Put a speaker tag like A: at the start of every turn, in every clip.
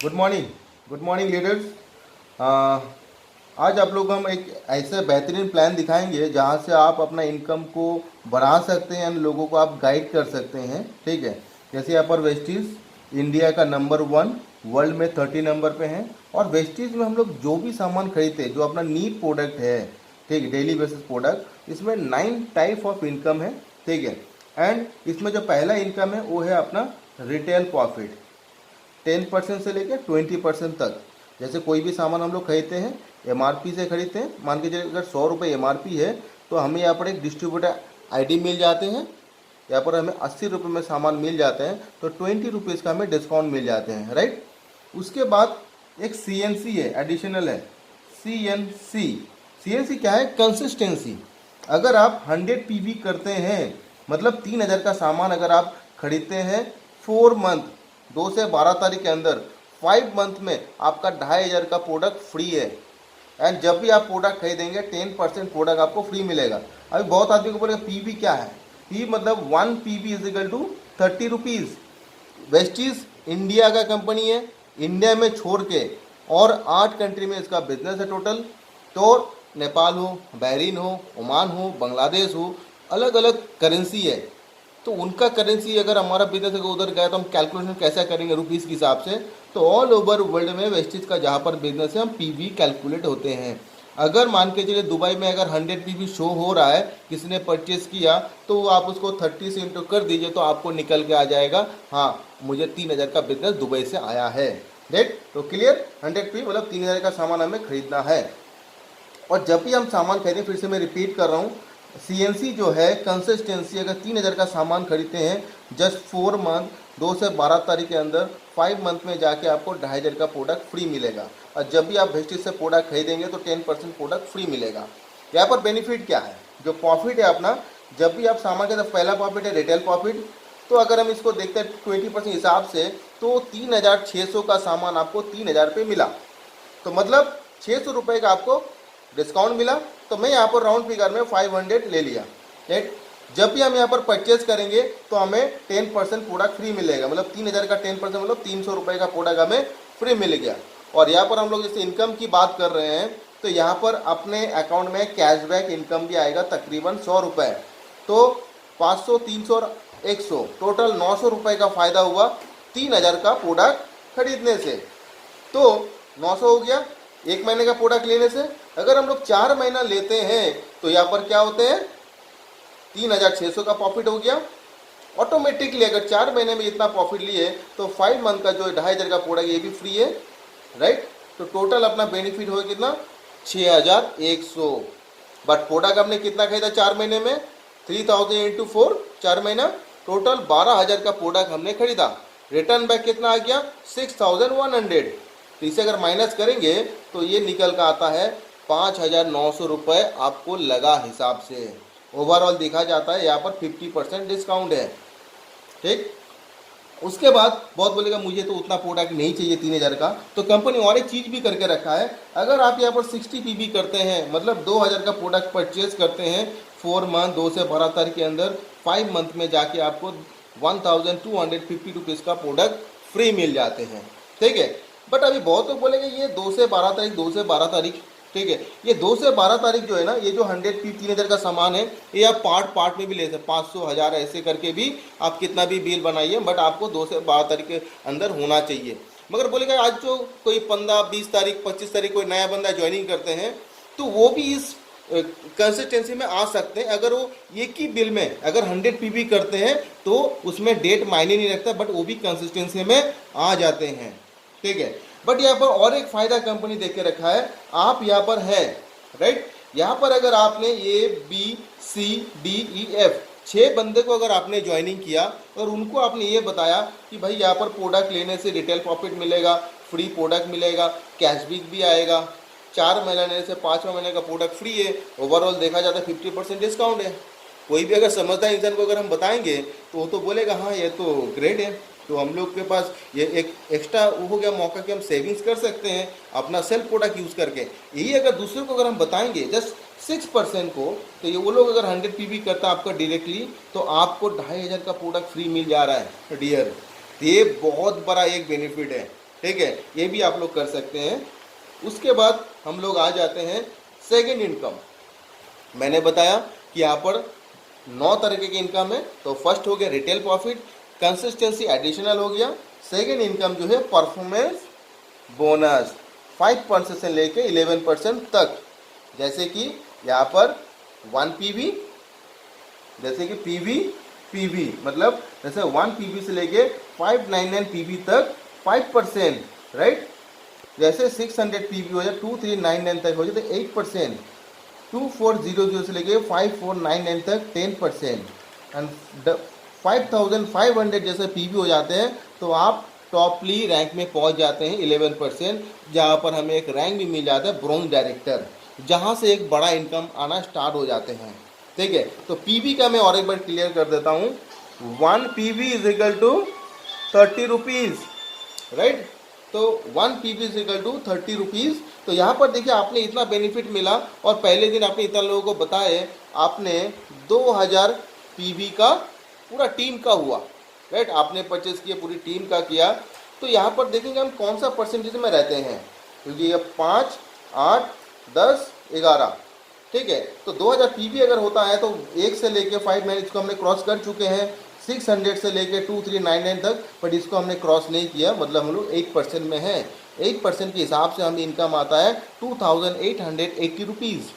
A: Good morning. Good morning leaders. आज आप लोग हम एक ऐसे बेहतरीन प्लान दिखाएंगे जहां से आप अपना इनकम को बढ़ा सकते हैं एंड लोगों को आप गाइड कर सकते हैं। ठीक है, जैसे यहाँ पर वेस्टीज इंडिया का नंबर 1, वर्ल्ड में 30 नंबर पे हैं। और वेस्टीज में हम लोग जो भी सामान खरीदते हैं, जो अपना नीड प्रोडक्ट है, ठीक है, डेली बेसिस प्रोडक्ट, इसमें 9 टाइप ऑफ इनकम है। ठीक है, एंड इसमें जो पहला इनकम है वो है अपना रिटेल प्रॉफिट। 10% से लेकर 20% तक। जैसे कोई भी सामान हम लोग खरीदते हैं, एमआरपी से खरीदते हैं, मान के चलिए अगर 100 रुपये एमआरपी है तो हमें यहाँ पर एक डिस्ट्रीब्यूटर आईडी मिल जाते हैं। यहाँ पर हमें 80 रुपये में सामान मिल जाते हैं तो 20 रुपीज़ का हमें डिस्काउंट मिल जाते हैं, राइट। उसके बाद एक सीएनसी है, एडिशनल है, सीएनसी। सीएनसी क्या है? कंसिस्टेंसी। अगर आप 100 पीवी करते हैं, मतलब 3000 का सामान अगर आप खरीदते हैं 4 मंथ, 2 से 12 तारीख के अंदर, 5 मंथ में आपका 2500 का प्रोडक्ट फ्री है। एंड जब भी आप प्रोडक्ट खरीदेंगे 10% प्रोडक्ट आपको फ्री मिलेगा। अभी बहुत आदमी को बोलेगा पीवी क्या है? पी मतलब 1 PV is equal to 30 rupees. Vestige India का कंपनी है, इंडिया में छोड़ के और 8 कंट्री में इसका बिजनेस है टोटल। तो नेपाल हो, बहरीन हो, ओमान हो, बांग्लादेश हो, अलग अलग करेंसी है। तो उनका करेंसी अगर हमारा बिजनेस अगर उधर गया तो हम कैलकुलेशन कैसा करेंगे रुपीज़ के हिसाब से? तो ऑल ओवर वर्ल्ड में वेस्टीज का जहाँ पर बिजनेस है हम पीवी कैलकुलेट होते हैं। अगर मान के चलिए दुबई में अगर 100 पीवी शो हो रहा है, किसी ने परचेज किया, तो आप उसको 30 से इंटू कर दीजिए तो आपको निकल के आ जाएगा, हाँ मुझे 3000 का बिजनेस दुबई से आया है, राइट। तो क्लियर, 100 पीवी मतलब 3000 का सामान हमें खरीदना है। और जब भी हम सामान खरीदें, फिर से मैं रिपीट कर रहा हूँ, सीएनसी जो है कंसिस्टेंसी, अगर 3000 का सामान खरीदते हैं जस्ट 4 मंथ, 2 से 12 तारीख के अंदर, 5 मंथ में जाके आपको 2500 का प्रोडक्ट फ्री मिलेगा। और जब भी आप वेस्टीज से प्रोडक्ट खरीदेंगे तो 10% प्रोडक्ट फ्री मिलेगा। यहाँ पर बेनिफिट क्या है? जो प्रॉफिट है अपना, जब भी आप सामान के, पहला प्रॉफिट है रिटेल प्रॉफिट। तो अगर हम इसको देखते हैं 20% हिसाब से, तो 3600 का सामान आपको 3000 पे मिला, तो मतलब 600 रुपये का आपको डिस्काउंट मिला। तो मैं यहाँ पर राउंड फिगर में 500 ले लिया, राइट। जब भी हम यहाँ पर परचेज करेंगे तो हमें 10% प्रोडक्ट फ्री मिलेगा, मतलब 3000 का 10% मतलब 300 रुपये का प्रोडक्ट हमें फ्री मिल गया। और यहाँ पर हम लोग जैसे इनकम की बात कर रहे हैं, तो यहाँ पर अपने अकाउंट में कैशबैक इनकम भी आएगा तकरीबन 100 रुपये। तो 500, 300 और 100, टोटल 900 रुपये का फ़ायदा हुआ 3000 का प्रोडक्ट खरीदने से। तो 900 हो गया एक महीने का प्रोडक्ट लेने से। अगर हम लोग 4 महीना लेते हैं तो यहाँ पर क्या होते हैं, 3600 का प्रॉफिट हो गया ऑटोमेटिकली। अगर 4 महीने में इतना प्रॉफिट लिए तो 5 मंथ का जो 2500 का प्रोडक्ट ये भी फ्री है, राइट। तो टोटल अपना बेनिफिट हो कितना, 6100। बट प्रोडक्ट हमने कितना खरीदा 4 महीने में? 3000 इंटू 4, 4 महीना, टोटल 12000 का प्रोडक्ट हमने खरीदा। रिटर्न बैक कितना आ गया? 6100। तो इसे अगर माइनस करेंगे तो ये निकल का आता है 5900 रुपये आपको लगा हिसाब से। ओवरऑल देखा जाता है यहाँ पर 50% डिस्काउंट है, ठीक। उसके बाद बहुत बोलेगा मुझे तो उतना प्रोडक्ट नहीं चाहिए 3000 का, तो कंपनी और एक चीज़ भी करके रखा है। अगर आप यहाँ पर 60 पीवी करते हैं, मतलब 2000 का प्रोडक्ट परचेज करते हैं 4 मंथ, 2 से 12 तारीख के अंदर, 5 मंथ में जाके आपको 1250 रुपीज़ का प्रोडक्ट फ्री मिल जाते हैं, ठीक है। बट अभी बहुत लोग बोलेंगे ये 2 से 12 तारीख, 2 से 12 तारीख, ठीक है। ये 2 से 12 तारीख जो है ना, ये जो 100 पी 3000 का सामान है, ये आप पार्ट में भी ले सकते, 500, 1000 ऐसे करके भी आप कितना भी बिल बनाइए, बट आपको 2 से 12 तारीख के अंदर होना चाहिए। मगर बोलेगा आज जो कोई 15, 20 तारीख, 25 तारीख कोई नया बंदा ज्वाइनिंग करते हैं, तो वो भी इस कंसिस्टेंसी में आ सकते हैं। अगर वो एक ही बिल में अगर 100 पीवी करते हैं तो उसमें डेट मायने नहीं रखता, बट वो भी कंसिस्टेंसी में आ जाते हैं, ठीक है। बट यहाँ पर और एक फायदा कंपनी देख के रखा है, आप यहाँ पर है, राइट। यहाँ पर अगर आपने ABCDEF 6 बंदे को अगर आपने ज्वाइनिंग किया और उनको आपने ये बताया कि भाई यहाँ पर प्रोडक्ट लेने से रिटेल प्रॉफिट मिलेगा, फ्री प्रोडक्ट मिलेगा, कैशबैक भी आएगा, 4 महीना लेने से 5वां महीने का प्रोडक्ट फ्री है, ओवरऑल देखा जाता है 50% डिस्काउंट है। कोई भी अगर समझदार इंसान को अगर हम बताएंगे तो वो तो बोलेगा हाँ ये तो ग्रेट है। तो हम लोग के पास ये एक एक्स्ट्रा हो गया मौका कि हम सेविंग्स कर सकते हैं अपना सेल्फ प्रोडक्ट यूज़ करके। यही अगर दूसरे को अगर हम बताएंगे जस्ट 6% को, तो ये वो लोग अगर 100 पीवी करता है आपका डायरेक्टली, तो आपको 2500 का प्रोडक्ट फ्री मिल जा रहा है डियर। ये बहुत बड़ा एक बेनिफिट है। ठीक है, ये भी आप लोग कर सकते हैं। उसके बाद हम लोग आ जाते हैं सेकेंड इनकम। मैंने बताया कि यहाँ पर 9 तरीके की इनकम है। तो फर्स्ट हो गया रिटेल प्रॉफिट, कंसिस्टेंसी एडिशनल हो गया। सेकेंड इनकम जो है परफॉर्मेंस बोनस 5% से लेके 11% तक। जैसे कि यहाँ पर 1 पीवी, जैसे कि पीवी मतलब जैसे 1 पीवी से लेके 599 पीवी तक 5%, राइट। जैसे 600 पीवी हो जाए 2399 तक हो जाए तो 8%, 2400 से लेके 5499 तक 10%, एंड 5500 जैसे पीवी हो जाते हैं तो आप टॉपली रैंक में पहुंच जाते हैं 11%, जहां पर हमें एक रैंक भी मिल जाता है ब्रोंज डायरेक्टर, जहां से एक बड़ा इनकम आना स्टार्ट हो जाते हैं। ठीक है, तो पीवी का मैं और एक बार क्लियर कर देता हूँ। 1 PV is equal to 30 rupees, right. तो 1 PV is equal to 30 rupees. तो यहाँ पर देखिए आपने इतना बेनिफिट मिला और पहले दिन आपने इतना लोगों को बताए, आपने 2000 पीवी का पूरा टीम का हुआ, राइट। आपने परचेस किया, पूरी टीम का किया। तो यहाँ पर देखेंगे हम कौन सा परसेंटेज में रहते हैं, क्योंकि ये 5, 8, 10, 11, ठीक है। तो 2000 पीवी अगर होता है तो 1 से लेके 5 मैंने इसको हमने क्रॉस कर चुके हैं, 600 से लेके 2399 तक, बट इसको हमने क्रॉस नहीं किया, मतलब हम लोग 8% में हैं। 8% के हिसाब से हमें इनकम आता है 2880 रुपीज़,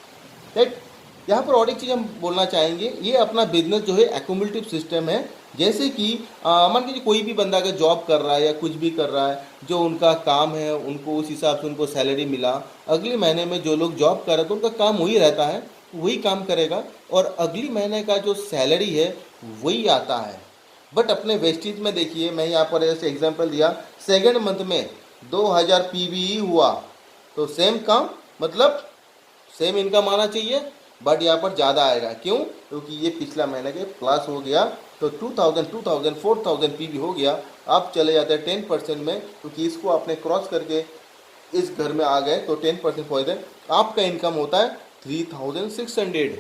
A: राइट। यहाँ पर और एक चीज़ हम बोलना चाहेंगे, ये अपना बिजनेस जो है एक्यूमुलेटिव सिस्टम है। जैसे कि मान लीजिए कोई भी बंदा अगर जॉब कर रहा है या कुछ भी कर रहा है, जो उनका काम है उनको उस हिसाब से उनको सैलरी मिला, अगले महीने में जो लोग जॉब कर रहे हैं तो उनका काम वही रहता है, वही काम करेगा और अगली महीने का जो सैलरी है वही आता है। बट अपने वेस्टेज में देखिए, मैं यहाँ पर ऐसे एग्जांपल दिया, सेकेंड मंथ में 2000 पीवी हुआ तो सेम काम मतलब सेम इनकम आना चाहिए, बट यहाँ पर ज़्यादा आएगा। क्यों? क्योंकि ये पिछला महीने के प्लस हो गया, तो 2000, 2000, 4000 पीवी हो गया। आप चले जाते हैं 10% में, क्योंकि इसको आपने क्रॉस करके इस घर में आ गए तो 10% पहुँच गए, आपका इनकम होता है 3600।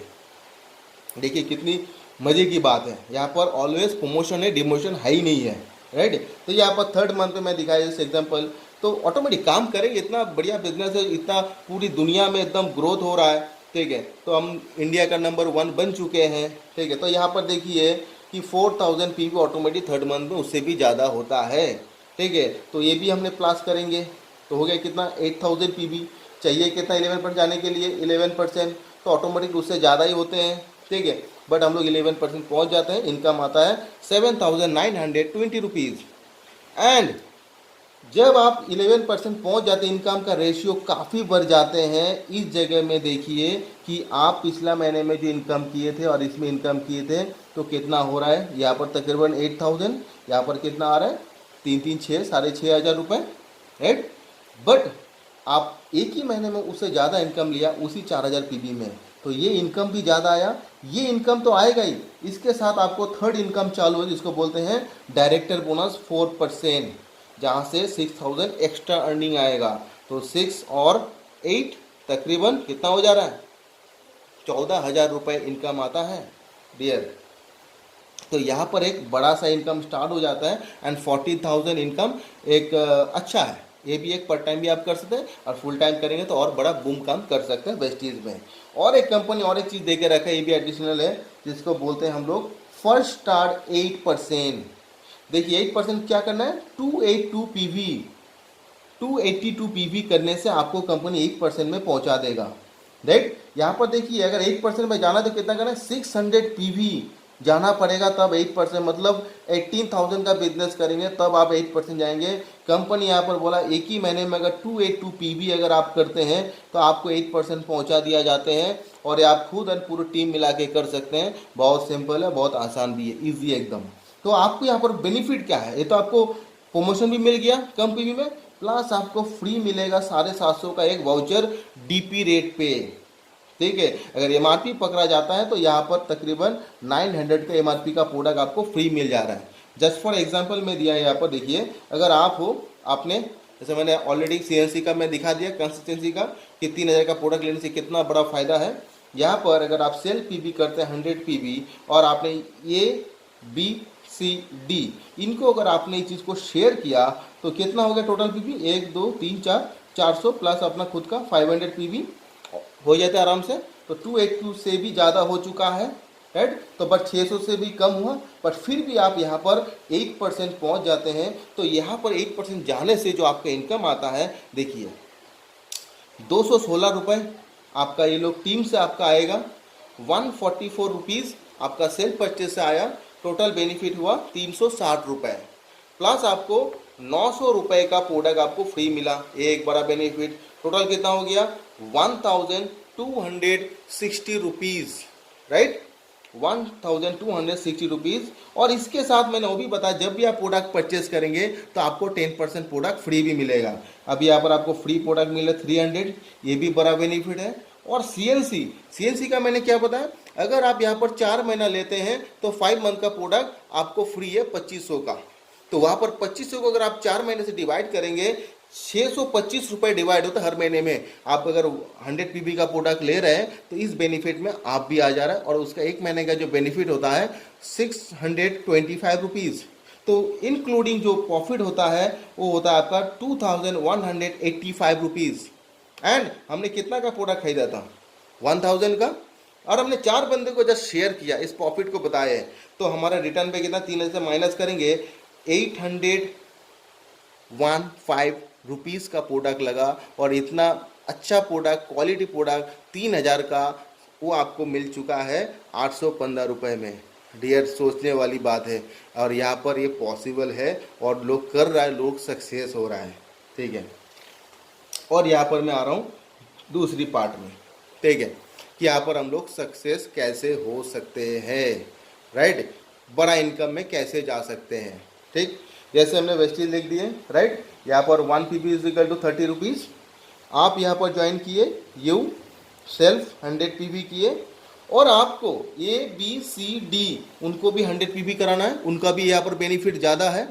A: देखिए कितनी मज़े की बात है, यहाँ पर ऑलवेज प्रमोशन है, डिमोशन है ही नहीं है, राइट। तो यहाँ पर थर्ड मंथ में मैं दिखाया जैसे एग्जाम्पल, तो ऑटोमेटिक काम करेंगे। इतना बढ़िया बिजनेस है, इतना पूरी दुनिया में एकदम ग्रोथ हो रहा है, ठीक है। तो हम इंडिया का नंबर 1 बन चुके हैं, ठीक है। तो यहाँ पर देखिए कि 4000 पीवी ऑटोमेटिक थर्ड मंथ में उससे भी ज़्यादा होता है, ठीक है। तो ये भी हमने प्लस करेंगे तो हो गया कितना, 8000 पीवी। चाहिए कितना 11% जाने के लिए, 11%, तो ऑटोमेटिक उससे ज़्यादा ही होते हैं, ठीक है। बट हम लोग 11% पहुँच जाते हैं, इनकम आता है 7920 रुपीज़। एंड जब आप 11% पहुंच जाते हैं, इनकम का रेशियो काफ़ी बढ़ जाते हैं। इस जगह में देखिए कि आप पिछला महीने में जो इनकम किए थे और इसमें इनकम किए थे तो कितना हो रहा है, यहाँ पर तकरीबन 8000, यहाँ पर कितना आ रहा है 336, 6500 रुपये, राइट। बट आप एक ही महीने में उससे ज़्यादा इनकम लिया उसी 4000 पीवी में, तो ये इनकम भी ज़्यादा आया। ये इनकम तो आएगा ही, इसके साथ आपको थर्ड इनकम चालू है जिसको बोलते हैं डायरेक्टर बोनस 4%, जहाँ से 6000 एक्स्ट्रा अर्निंग आएगा। तो 6 और 8 तकरीबन कितना हो जा रहा है, 14000 रुपये इनकम आता है डियर। तो यहाँ पर एक बड़ा सा इनकम स्टार्ट हो जाता है एंड 40,000 इनकम एक अच्छा है। ये भी एक पार्ट टाइम भी आप कर सकते हैं और फुल टाइम करेंगे तो और बड़ा बूम काम कर सकते हैं वेस्टीज में। और एक कंपनी और एक चीज़ दे के रखा है, ये भी एडिशनल है, जिसको बोलते हैं हम लोग फर्स्ट स्टार्ट 8%। देखिए 8% क्या करना है, 282 पीवी, 282 पीवी करने से आपको कंपनी 8% में पहुंचा देगा, राइट। यहाँ पर देखिए अगर 8% में जाना तो कितना करना है, 600 पीवी जाना पड़ेगा, तब 8%, मतलब 18,000 का बिजनेस करेंगे तब आप 8% जाएंगे। कंपनी यहाँ पर बोला एक ही महीने में अगर 282 पीवी अगर आप करते हैं तो आपको 8% पहुँचा दिया जाते हैं, और ये आप खुद और पूरी टीम मिला के कर सकते हैं। बहुत सिंपल है, बहुत आसान भी है, ईजी एकदम। तो आपको यहाँ पर बेनिफिट क्या है, ये तो आपको प्रमोशन भी मिल गया कम पीवी में, प्लस आपको फ्री मिलेगा 750 का एक वाउचर डीपी रेट पे, ठीक है। अगर एमआरपी पकड़ा जाता है तो यहाँ पर तकरीबन 900 का एमआरपी का प्रोडक्ट आपको फ्री मिल जा रहा है। जस्ट फॉर एग्जांपल में दिया है यहाँ पर, देखिए अगर आप हो, आपने जैसे मैंने ऑलरेडी सीएनसी का मैं दिखा दिया, कंसिस्टेंसी का कि 3000 का प्रोडक्ट लेने से कितना बड़ा फायदा है। यहाँ पर अगर आप सेल पीवी करते हैं 100 पीवी और आपने ए बी सी डी इनको अगर आपने इस चीज़ को शेयर किया तो कितना हो गया टोटल पीवी, 1 2 3 4, 400 प्लस अपना खुद का 500 पीवी हो जाता है आराम से। तो 282 से भी ज़्यादा हो चुका है, राइट। तो बट 600 से भी कम हुआ, बट फिर भी आप यहाँ पर 8% पहुँच जाते हैं। तो यहाँ पर 8% जाने से जो आपका इनकम आता है, देखिए 216 रुपये आपका ये लोग टीम से आपका आएगा, 144 रुपीज़ आपका सेल्फ परचेज से आया, टोटल बेनिफिट हुआ 360 रुपये, प्लस आपको 900 रुपये का प्रोडक्ट आपको फ्री मिला, एक बड़ा बेनिफिट। टोटल कितना हो गया, 1260 रुपीज़, राइट, 1260 रुपीज़। और इसके साथ मैंने वो भी बताया, जब भी आप प्रोडक्ट परचेज करेंगे तो आपको 10% प्रोडक्ट फ्री भी मिलेगा। अभी यहाँ पर आपको फ्री प्रोडक्ट मिला 300, ये भी बड़ा बेनिफिट है। और सीएनसी का मैंने क्या बताया, अगर आप यहाँ पर 4 महीना लेते हैं तो 5 मंथ का प्रोडक्ट आपको फ्री है 2500 का। तो वहाँ पर 2500 को अगर आप 4 महीने से डिवाइड करेंगे, 625 रुपये डिवाइड होता है हर महीने में। आप अगर 100 पीबी का प्रोडक्ट ले रहे हैं तो इस बेनिफिट में आप भी आ जा रहा है, और उसका एक महीने का जो बेनिफिट होता है 625 रुपीज़। तो इंक्लूडिंग जो प्रॉफिट होता है वो होता है आपका 2185 रुपीज़। एंड हमने कितना का प्रोडक्ट खरीदा था, 1000 का, और हमने 4 बंदे को जस्ट शेयर किया, इस प्रॉफिट को बताया है। तो हमारा रिटर्न पे कितना, 3 से माइनस करेंगे 815 रुपीज़ का प्रोडक्ट लगा। और इतना अच्छा प्रोडक्ट, क्वालिटी प्रोडक्ट 3000 का वो आपको मिल चुका है 815 रुपये में। डियर, सोचने वाली बात है, और यहाँ पर ये पॉसिबल है और लोग कर रहा है, लोग सक्सेस हो रहा है, ठीक है। और यहाँ पर मैं आ रहा हूँ दूसरी पार्ट में, ठीक है, कि यहाँ पर हम लोग सक्सेस कैसे हो सकते हैं, राइट, बड़ा इनकम में कैसे जा सकते हैं, ठीक। जैसे हमने वेस्टेज लिख दिए, राइट, यहाँ पर 1 PV is equal to 30 rupees. आप यहाँ पर ज्वाइन किए, यू सेल्फ 100 पीबी किए, और आपको ABCD उनको भी 100 पीबी कराना है, उनका भी यहाँ पर बेनिफिट ज़्यादा है,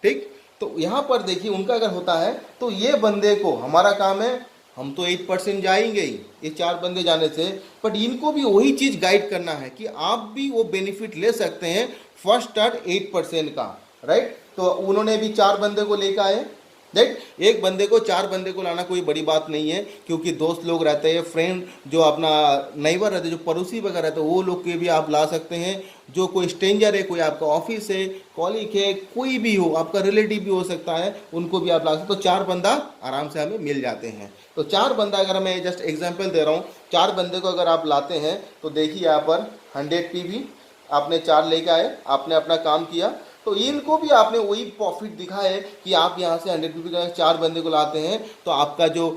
A: ठीक। तो यहाँ पर देखिए उनका अगर होता है तो ये बंदे को, हमारा काम है, हम तो 8% जाएंगे ही ये 4 बंदे जाने से, बट इनको भी वही चीज़ गाइड करना है कि आप भी वो बेनिफिट ले सकते हैं फर्स्ट स्टार्ट 8% का, राइट। तो उन्होंने भी 4 बंदे को लेकर आए, राइट। एक बंदे को 4 बंदे को लाना कोई बड़ी बात नहीं है, क्योंकि दोस्त लोग रहते हैं, फ्रेंड जो अपना नेबर रहते हैं, जो पड़ोसी वगैरह रहते हैं, वो लोग के भी आप ला सकते हैं। जो कोई स्ट्रेंजर है, कोई आपका ऑफिस है, कॉलीग है, कोई भी हो, आपका रिलेटिव भी हो सकता है, उनको भी आप ला सकते हो। तो 4 बंदा आराम से हमें मिल जाते हैं। तो 4 बंदा, अगर मैं जस्ट एग्जाम्पल दे रहा हूँ, 4 बंदे को अगर आप लाते हैं तो देखिए यहाँ पर 100 पीवी आपने 4 लेके आए, आपने अपना काम किया, तो इनको भी आपने वही प्रॉफिट दिखा है कि आप यहाँ से 100 पीवी का 4 बंदे को लाते हैं तो आपका जो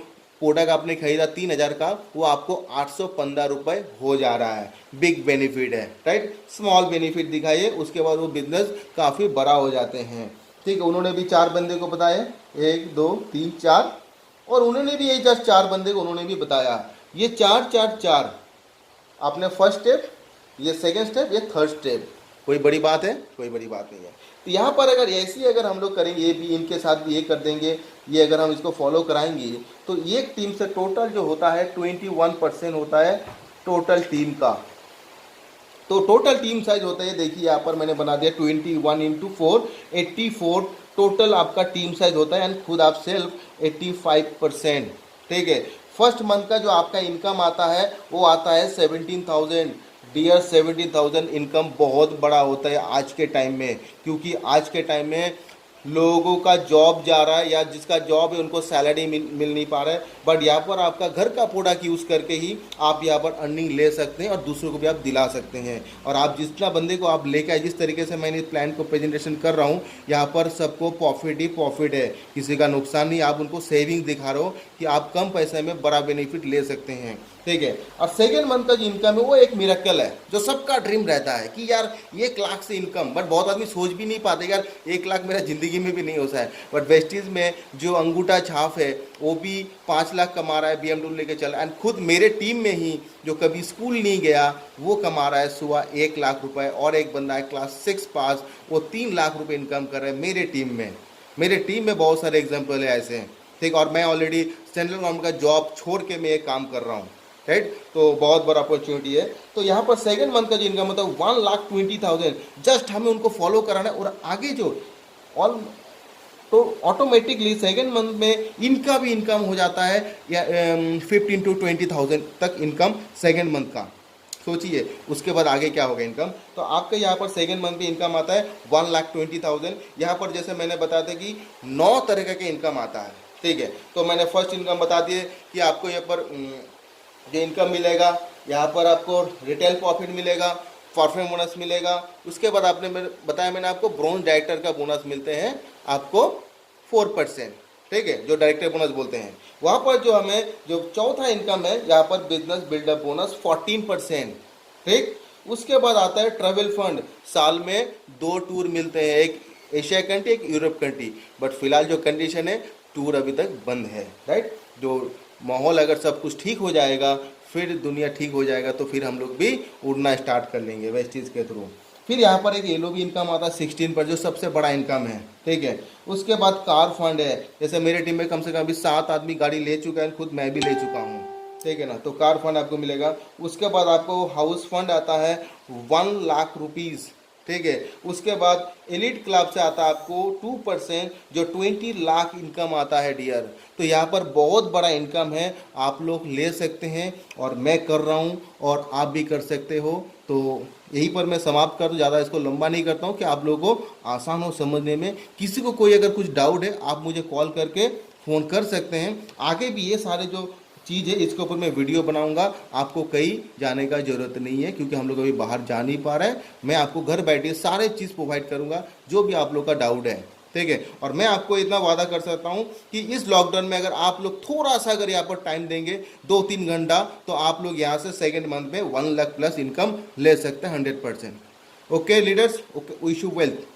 A: प्रोडक्ट आपने खरीदा 3000 का, वो आपको 815 रुपये हो जा रहा है। बिग बेनिफिट है, राइट। स्मॉल बेनिफिट दिखाइए, उसके बाद वो बिजनेस काफ़ी बड़ा हो जाते हैं, ठीक है। उन्होंने भी 4 बंदे को बताया, 1 2 3 4, और उन्होंने भी यही जस्ट 4 बंदे को उन्होंने भी बताया। ये 4 4 4 आपने फर्स्ट स्टेप, ये सेकेंड स्टेप, ये थर्ड स्टेप। कोई बड़ी बात है? कोई बड़ी बात नहीं है। तो यहाँ पर अगर ऐसी अगर हम लोग करेंगे, ये भी इनके साथ भी ये कर देंगे, ये अगर हम इसको फॉलो कराएंगे तो एक टीम से टोटल जो होता है 21% होता है टोटल टीम का। तो टोटल टीम साइज होता है, देखिए यहाँ पर मैंने बना दिया 21 इंटू 4, 84 टोटल आपका टीम साइज होता है, एंड खुद आप सेल्फ 85%, ठीक है। फर्स्ट मंथ का जो आपका इनकम आता है वो आता है 17,000। डियर, 17,000 इनकम बहुत बड़ा होता है आज के टाइम में, क्योंकि आज के टाइम में लोगों का जॉब जा रहा है, या जिसका जॉब है उनको सैलरी मिल नहीं पा रहा है, बट यहाँ पर आपका घर का प्रोडक्ट यूज़ करके ही आप यहाँ पर अर्निंग ले सकते हैं और दूसरों को भी आप दिला सकते हैं। और आप जितना बंदे को आप लेकर आए, जिस तरीके से मैंने इस प्लान को प्रेजेंटेशन कर रहा हूँ, यहाँ पर सबको प्रॉफिट ही प्रॉफिट है, किसी का नुकसान नहीं। आप उनको सेविंग दिखा रहे हो कि आप कम पैसे में बड़ा बेनिफिट ले सकते हैं, ठीक है। और सेकेंड मंथ का जो इनकम है वो एक मिरेकल है, जो सबका ड्रीम रहता है कि यार 1 लाख से इनकम, बट बहुत आदमी सोच भी नहीं पाते यार 1 लाख मेरा ज़िंदगी में भी नहीं होता है। बट वेस्टीज में जो अंगूठा छाप है वो भी 5 लाख कमा रहा है, BMW लेके चल रहा है। एंड खुद मेरे टीम में ही जो कभी स्कूल नहीं गया वो कमा रहा है सुबह 1 लाख रुपए, और एक बंदा है क्लास 6 पास, वो 3 लाख रुपए इनकम कर रहा है मेरे टीम में। मेरे टीम में बहुत सारे एग्जाम्पल है ऐसे, ठीक। और मैं ऑलरेडी सेंट्रल गवर्नमेंट का जॉब छोड़ के मैं एक काम कर रहा हूँ, राइट। तो बहुत बड़ा अपॉर्चुनिटी है। तो यहाँ पर सेकंड मंथ का जो इनकम होता है 1,20,000, जस्ट हमें उनको फॉलो कराना है। और आगे जो ऑल तो ऑटोमेटिकली सेकेंड मंथ में इनका भी इनकम हो जाता है या 15 to 20,000 तक इनकम सेकेंड मंथ का। सोचिए उसके बाद आगे क्या होगा इनकम। तो आपका यहाँ पर सेकेंड मंथ में इनकम आता है 1,20,000। यहाँ पर जैसे मैंने बताया था कि 9 तरह के इनकम आता है, ठीक है। तो मैंने फर्स्ट इनकम बता दिए कि आपको यहाँ पर जो इनकम मिलेगा, यहाँ पर आपको रिटेल प्रॉफिट मिलेगा, परफॉर्म बोनस मिलेगा। उसके बाद आपने बताया मैंने आपको ब्रॉन्ज डायरेक्टर का बोनस मिलते हैं आपको 4%, ठीक है, जो डायरेक्टर बोनस बोलते हैं। वहाँ पर जो हमें जो चौथा इनकम है यहाँ पर बिजनेस बिल्डअप बोनस 14%, ठीक। उसके बाद आता है ट्रैवल फंड, साल में 2 टूर मिलते हैं, एक एशिया कंट्री एक यूरोप कंट्री। बट फिलहाल जो कंडीशन है टूर अभी तक बंद है, राइट। जो माहौल अगर सब कुछ ठीक हो जाएगा, फिर दुनिया ठीक हो जाएगा, तो फिर हम लोग भी उड़ना स्टार्ट कर लेंगे वेस्टीज के थ्रू। फिर यहाँ पर एक येलो भी इनकम आता है 16 पर, जो सबसे बड़ा इनकम है, ठीक है। उसके बाद कार फंड है, जैसे मेरे टीम में कम से कम अभी 7 आदमी गाड़ी ले चुका है, खुद मैं भी ले चुका हूँ, ठीक है ना। तो कार फंड आपको मिलेगा। उसके बाद आपको हाउस फंड आता है 1 लाख रुपीज़, ठीक है। उसके बाद एलिट क्लब से आता है आपको 2%, जो 20 लाख इनकम आता है डियर। तो यहाँ पर बहुत बड़ा इनकम है, आप लोग ले सकते हैं और मैं कर रहा हूँ और आप भी कर सकते हो। तो यहीं पर मैं समाप्त कर दूँ, ज़्यादा इसको लंबा नहीं करता हूँ कि आप लोगों को आसान हो समझने में। किसी को कोई अगर कुछ डाउट है आप मुझे कॉल करके फ़ोन कर सकते हैं। आगे भी ये सारे जो चीज़ है इसके ऊपर मैं वीडियो बनाऊंगा, आपको कहीं जाने का ज़रूरत नहीं है क्योंकि हम लोग अभी बाहर जा नहीं पा रहे हैं। मैं आपको घर बैठे सारे चीज़ प्रोवाइड करूंगा जो भी आप लोग का डाउट है, ठीक है। और मैं आपको इतना वादा कर सकता हूं कि इस लॉकडाउन में अगर आप लोग थोड़ा सा अगर यहाँ पर टाइम देंगे 2-3 घंटा, तो आप लोग यहाँ से सेकेंड मंथ में 1 लाख प्लस इनकम ले सकते हैं 100%। Okay leaders, okay, wish you wealth.